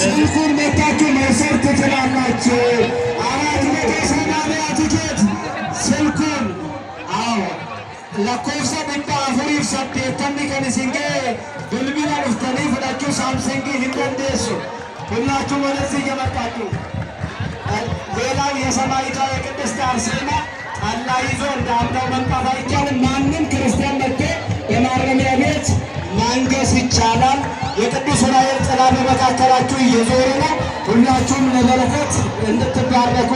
ስልኩን መታችሁ መውሰድ ትችላላችሁ። 480 ቲኬት ስልኩን lakkoofsa dhibba afurii saddeettamni kan isin ga'e bilbila dhuftanii fudhachuu saamsangii hin dandeessu ሁላችሁም ወደዚህ እየመጣችሁ ሌላው የሰማዕቷ የቅድስት አርሴማ ጠላ ይዞ እንደ አምናው መምጣት አይቻልም። ማንም ክርስቲያን መጥቶ የማረሚያ ቤት ማንገስ ይቻላል። የቅዱስ ዑራኤል ጥላ በመካከላችሁ እየዞረ ነው። ሁላችሁም ለበረከት እንድትባረኩ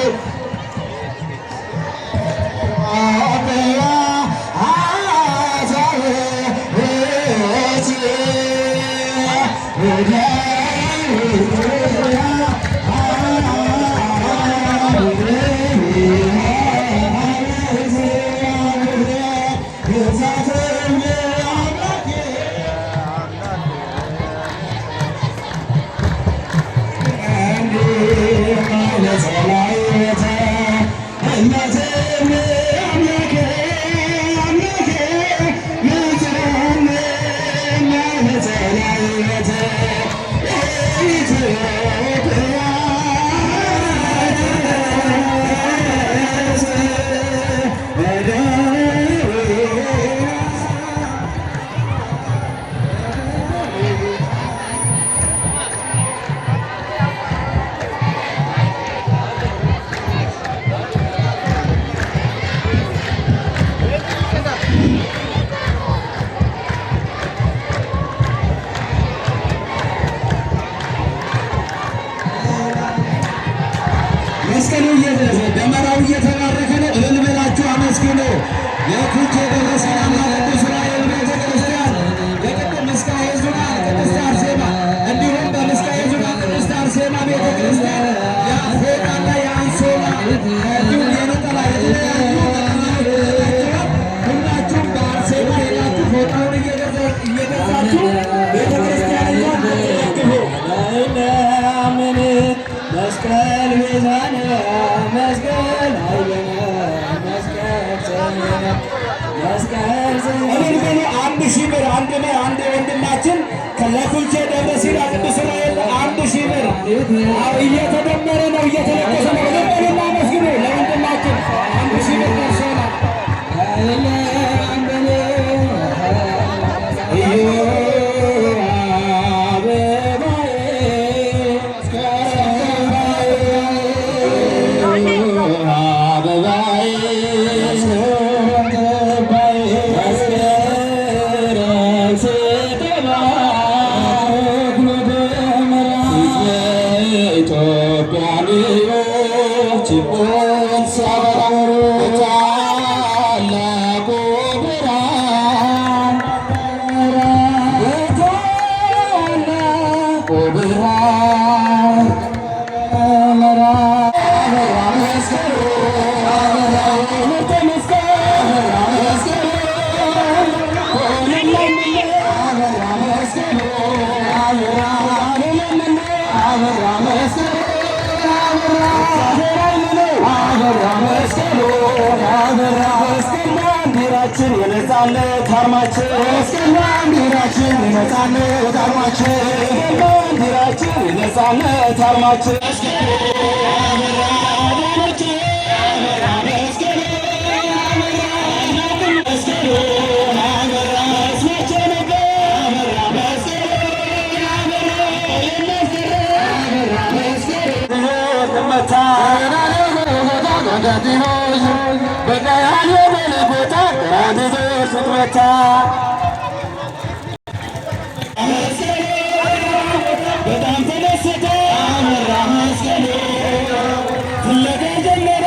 ደመራው እየተባረከ ነው። እልል ብላችሁ አመስግኑ። የኩቼ ደብረሰላም ቅዱስ ዑራኤል ቤተክርስቲያን የቅድስት ምስካየ ኅዙናን ቅድስት አርሴማ እንዲሁም በምስካየ ኅዙናን ቅድስት አርሴማ ቤተክርስቲያን የአፎጣና የአንሶላ እንዲሁም የነጠላ የተለያዩ ሁላችሁም በአርሴማ ሄዳችሁ ፎጣውን እየገዛችሁ ቤተክርስቲያንና ደግፉ። መስቀል ቤዛነ መስቀል ኃይለነ መስቀል ሰሜነ 1000 ብር አንድ ወንድማችን ከለኩልቼ ደብረ ሲና ቅዱስ ዑራኤል 1000 ብር እየተደመረ ነው እየተለቀሰ ነው። ለበልና መስግኑ ለወንድማችን 1000 ብር ደርሶናል። የነጻነት አርማችን ባንዲራችን የነጻነት አርማችን ባንዲራችን የነጻነት አርማችን በጣም ተደሰተ አበራ መስቀሉ ፍለጋ ጀመረ